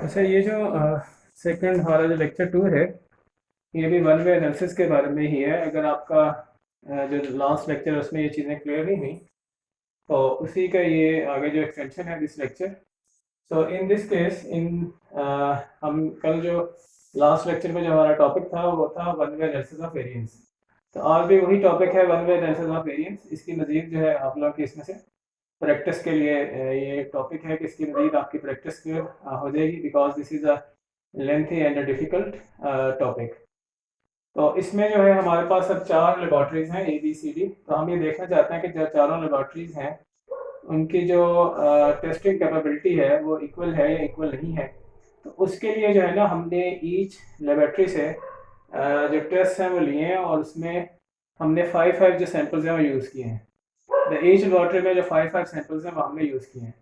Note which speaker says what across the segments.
Speaker 1: अच्छा, ये जो सेकंड हमारा जो लेक्चर 2 है, ये भी वन वे एनालिसिस के बारे में ही है। अगर आपका जो लास्ट लेक्चर है उसमें ये चीज़ें क्लियर नहीं हुई, तो उसी का ये आगे जो एक्सटेंशन है this lecture. So in this case हम कल जो लास्ट लेक्चर में जो हमारा टॉपिक था वो था one way analysis of variance. तो आज भी वही टॉपिक है, one way analysis of variance. इसकी मजीद जो है आप लोगों की इसमें से प्रैक्टिस के लिए ये टॉपिक है कि इसकी मजीद आपकी प्रैक्टिस क्लियर हो जाएगी, because this is a lengthy and a difficult topic. तो इसमें जो है हमारे पास अब 4 लेबॉर्ट्रीज हैं ABCD। तो हम ये देखना चाहते हैं कि जो चारों लेबॉर्ट्रीज हैं उनकी जो टेस्टिंग कैपेबिलिटी है वो इक्वल है या इक्वल नहीं है। तो उसके लिए जो है ना हमने ईच लेबॉर्ट्री से जो टेस्ट हैं वो लिए हैं, और उसमें हमने 5 जो सैंपल्स हैं वो यूज़ किए हैं। ईच लेबॉर्ट्री में जो 5 सैंपल्स हैं वो हमने यूज़ किए हैं।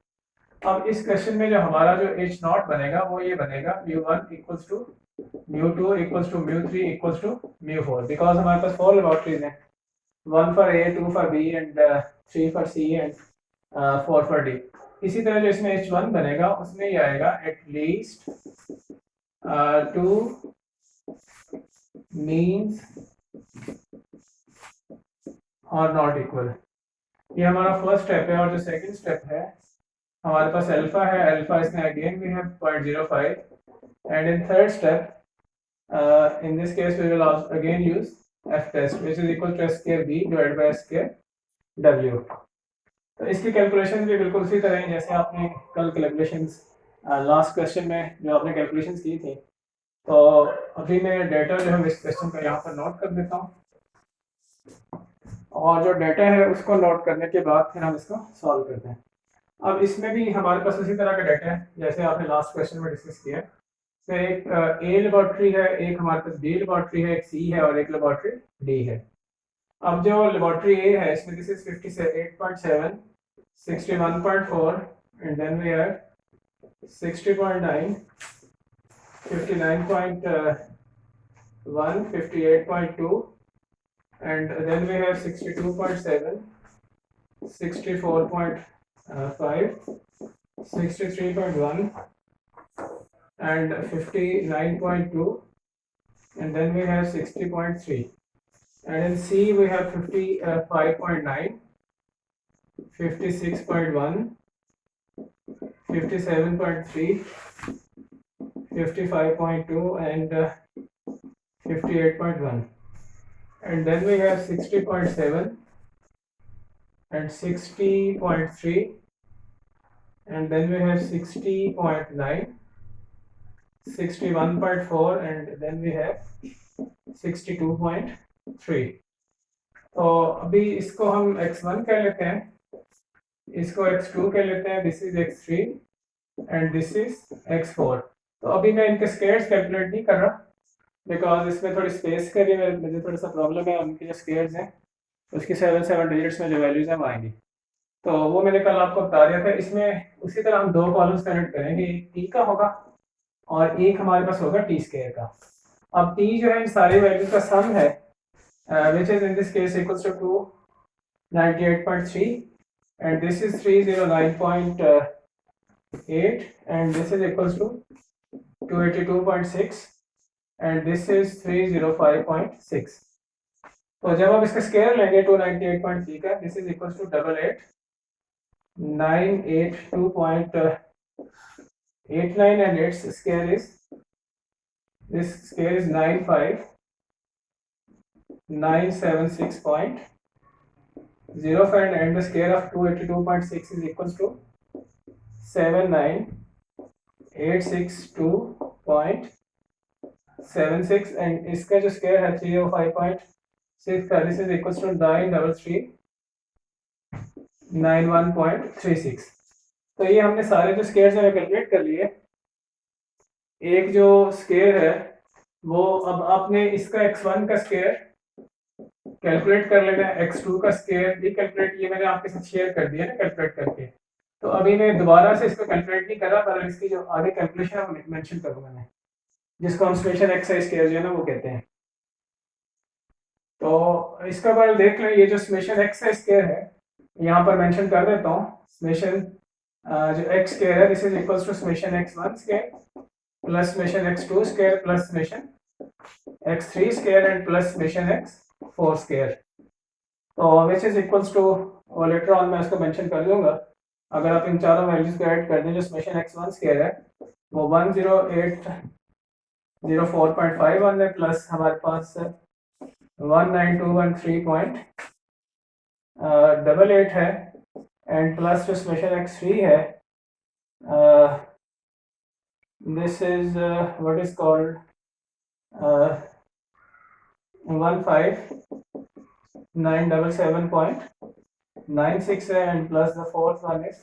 Speaker 1: अब इस क्वेश्चन में जो हमारा जो H नॉट बनेगा वो ये बनेगा μ1 equals to μ2 equals to μ3 equals to μ4, because हमारे पास 4 लेबॉर्ट्रीज हैं, 1 for A, 2 for B and 3 for C and 4 for D। इसी तरह जो इसमें H1 बनेगा उसमें ये आएगा एटलीस्ट 2 मीन्स और नॉट इक्वल। ये हमारा फर्स्ट स्टेप है। और जो सेकंड स्टेप है हमारे पास अल्फा है, अल्फा इसमें again we have 0.05, and in third step in this case we will also again use f test which is equal to s square b divided by s square w। तो इसकी calculation भी बिल्कुल उसी तरह है जैसे आपने कल कैलकुलेशंस लास्ट क्वेश्चन में जो आपने कैलकुलेशंस की थी। तो अभी मैं डाटा जो है इस क्वेश्चन का यहाँ पर नोट कर देता हूँ, और जो डाटा है उसको नोट करने के बाद फिर हम इसको सॉल्व करते हैं। अब इसमें भी हमारे पास उसी तरह का डाटा है जैसे आपने लास्ट क्वेश्चन में डिस्कस किया। तो एक ए लेबॉर्ट्री है, एक हमारे पास बी लेबॉर्ट्री है, एक सी है और एक लेबॉर्ट्री डी है। अब जो लेबॉर्ट्री ए है इसमें this is 58.7, 61.4 and then we have 60.9, 59.1, 58.2 and then we have 62.7, 64.5, 63.1 and 59.2, and then we have 60.3, and in C we have 55.9, 56.1, 57.3, 55.2 and 58.1, and then we have 60.7 and 60.3, and then we have 60.9, 61.4 and then we have 62.3। तो अभी इसको हम x1 कह लेते हैं, इसको x2 कह लेते हैं, this is x3 and this is x4। तो अभी मैं इनके स्केयर्स कैलकुलेट नहीं कर रहा बिकॉज इसमें थोड़ी स्पेस के लिए मुझे थोड़ा सा प्रॉब्लम है। उनके जो स्केयर्स हैं उसकी 7 डिजिट्स में जो वैल्यूज हैं वो आएंगी। तो वो मैंने कल आपको बता दिया था। इसमें उसी तरह हम 2 कॉलम्स कनेक्ट करेंगे, एक टी का होगा और एक हमारे पास होगा टी स्केयर का। अब टी जो है इन सारी वैल्यूज का सम है which is in this case equals to 298.3 and this is 309.8 and this is equals to 282.6 and this is 305.6। तो जब हम इसका स्केयर लेंगे 298.3 का, this is equals to 88,982.89 and its scale is, this scale is 95,976.05 and the scale of 282.6 is equals to 79,862.76 and इसका जो square है 305.6 का, दिस इज इक्वल्स टू 93391.36। तो ये हमने सारे जो स्केयर्स हैं कैलकुलेट कर लिए। एक जो स्केयर है वो अब आपने इसका x1 का स्केयर कैलकुलेट कर लेना है, x2 का स्केयर भी कैलकुलेट, ये मैंने आपके साथ शेयर कर दिया ना कैलकुलेट करके। तो अभी मैं दोबारा से इसको कैलकुलेट नहीं कर रहा, पर इसकी जो आगे कैलकुलेशन है मेंशन करूंगा मैं, जिसको हम समेशन x का स्केयर जो है ना वो कहते हैं। तो इसका बारे देख लें, ये जो समेशन x का स्केयर है यहाँ पर मेंशन कर देता हूँ। समेशन जो x स्केयर है this is equals to summation x1 square plus summation x2 square plus summation x3 square and plus summation x4 square, तो which is equals to, और लेटर ऑन मैं इसको मेंशन कर दूंगा, अगर आप इन चारों वैल्यूज को ऐड कर दें, जो समेशन x1 स्क्वायर है वो 10804.51 है, प्लस हमारे पास 19213.88 है, एंड प्लस जो समेशन x3 है, this is what is called 15977.96 है, and plus the fourth one is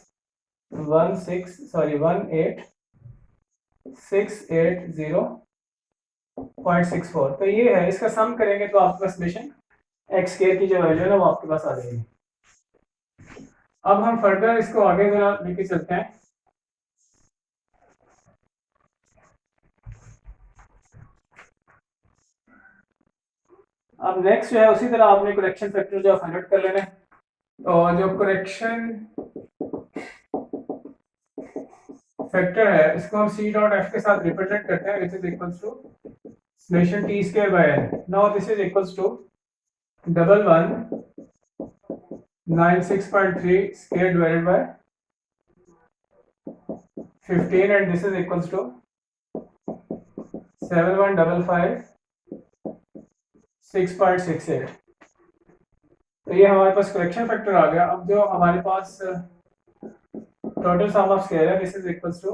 Speaker 1: 18680.64, तो ये है, इसका सम करेंगे तो आपके पास समेशन एक्स स्क्वायर की जो वैल्यू है ना वो आपके पास आ जाएगी। अब हम फर्दर इसको आगे जरा लेके चलते हैं। अब नेक्स्ट जो है, उसी तरह आपने करेक्शन फैक्टर जो फाइंड आउट कर लेना है, तो जो करेक्शन फैक्टर है इसको हम c डॉट f के साथ रिप्रेजेंट करते हैं, which is equals to summation t square by n। Now this is equals to 1196.3 square divided by 15, and this is equals to 7155.6.68। तो ये हमारे पास करेक्शन फैक्टर आ गया। अब जो हमारे पास टोटल सम ऑफ स्क्वायर है, this is equals to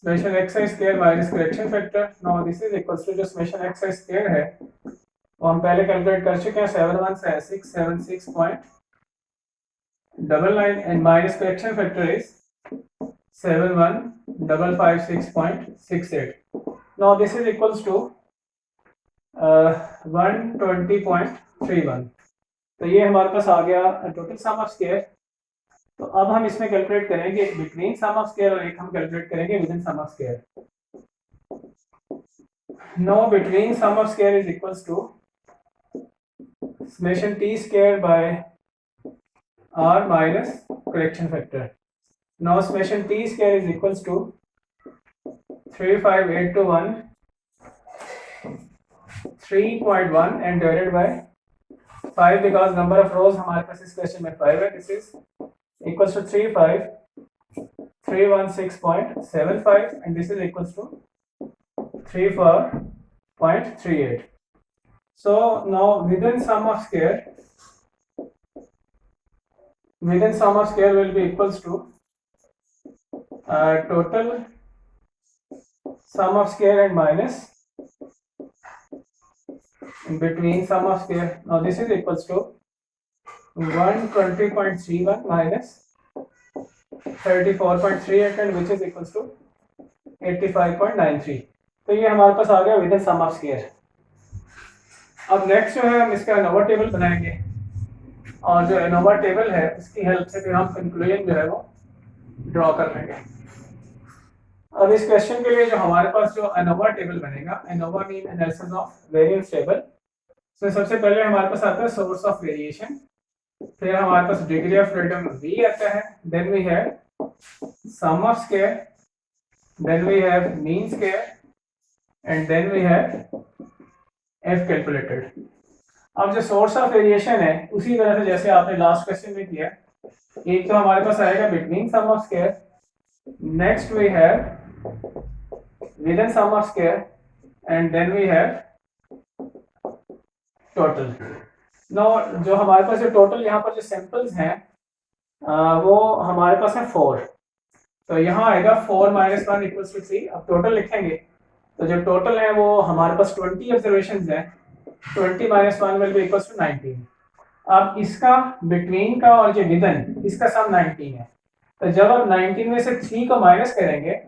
Speaker 1: summation xi square minus correction factor. Now this is equals to जो समेशन xi स्क्वायर है वो हम पहले कैलकुलेट कर चुके हैं, 716676.99, and minus correction factor is 71556.68। Now this is equals to 120.31। तो ये हमारे पास आ गया टोटल सम ऑफ स्क्वायर। तो अब हम इसमें कैलकुलेट करेंगे एक बिटवीन सम ऑफ स्क्वायर और एक हम कैलकुलेट करेंगे within sum of square. No between sum of square is equals to summation t square by r minus correction factor. Now summation t square is equals to 35821.3.1 and divided by 5, because number of rows हमारे पास इस question में 5 है। This is equals to 35316.75 and this is equals to 34.38. So now within sum of square will be equals to total sum of square and minus between sum of square. Now this is equals to 120.31 minus 34.38 and which is equals to 85.93। तो ये हमारे पास आ गया within sum of square. अब next जो है हम इसका एनोवा टेबल बनाएंगे, और जो एनोवा टेबल है इसकी हेल्प से फिर हम कंक्लूजन जो है वो ड्रॉ कर लेंगे। अब इस क्वेश्चन के लिए जो हमारे पास जो एनोवा टेबल बनेगा, ANOVA mean analysis of variance table, तो सबसे पहले हमारे पास आता है सोर्स ऑफ वेरिएशन, फिर हमारे पास डिग्री ऑफ फ्रीडम v आता है, then we have sum of square, then we have mean square, and then we have f calculated. अब जो सोर्स ऑफ वेरिएशन है उसी तरह से जैसे आपने लास्ट क्वेश्चन में किया, एक तो हमारे पास आएगा between sum of square, next we have within sum of square, and then we have total. No जो हमारे पास जो टोटल यहाँ पर जो सैंपल्स हैं वो हमारे पास है 4, तो यहाँ आएगा 4 माइनस 1 इक्वल्स टू 3। अब टोटल लिखेंगे तो जो टोटल है वो हमारे पास 20 ऑब्जर्वेशंस हैं, 20 minus 1 will be equals to 19। अब इसका बिटवीन का और जो विदन इसका सम 19 है, तो जब आप 19 में से 3 को माइनस करेंगे,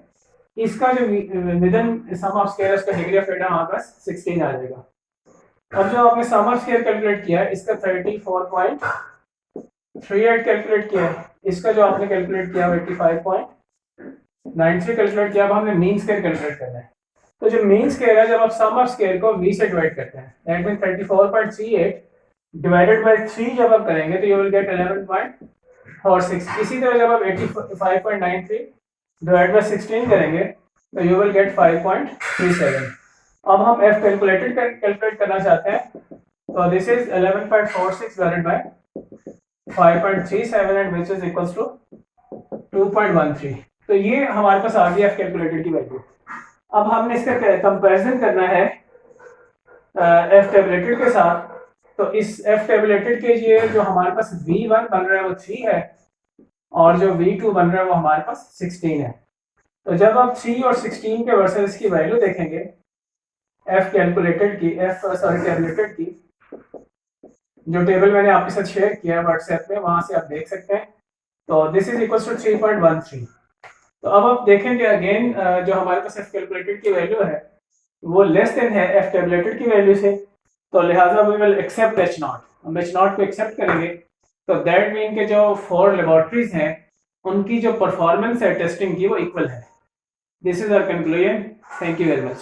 Speaker 1: इसका जो विदन सम ऑफ स्क्वायर उसका डिग्री ऑफ फ्रीडम हमारे पास 16 आ जाएगा। अब जो आपने सम ऑफ स्क्वायर कैलकुलेट किया है इसका 34.38 कैलकुलेट किया है, इसका जो आपने कैलकुलेट किया 85.93 कैलकुलेट किया। अब हमने मीन स्क्वायर कैलकुलेट करना है, तो जो मीन स्क्वायर है जब आप सम ऑफ स्क्वायर को v से डिवाइड करते हैं, दैट मींस 34.38 डिवाइडेड बाय 3 जब आप करेंगे तो यू विल गेट 11.46। इसी तरह जब आप 85.93 डिवाइड बाय 16 करेंगे तो यू विल गेट 5.37। अब हम f कैलकुलेट करना चाहते हैं, तो this is 11.46 divided by 5.37 and which is equals to 2.13। तो ये हमारे पास आ गई f कैलकुलेटेड की वैल्यू। अब हमने इसका कंपैरिजन करना है f टेबलेटेड के साथ। तो इस f टेबलेटेड के लिए जो हमारे पास v1 बन रहा है वो 3 है और जो v2 बन रहा है वो हमारे पास 16 है। तो जब आप 3 और 16 के वर्सेस की वैल्यू देखेंगे f कैलकुलेटेड की टेबलेटेड की, जो टेबल मैंने आपके साथ शेयर किया है व्हाट्सएप में, वहां से आप देख सकते हैं। तो दिस इज इक्वल्स टू 3.13। तो अब आप देखेंगे अगेन जो हमारे पास f कैलकुलेटेड की वैल्यू है वो लेस देन है f टेबलेटेड की वैल्यू से, तो लिहाजा वी विल एक्सेप्ट h0। हम h0 को एक्सेप्ट करेंगे तो दैट मीन के जो 4 लेबोरेटरीज हैं उनकी जो परफॉर्मेंस है टेस्टिंग की वो इक्वल है। This is our conclusion. Thank you very much.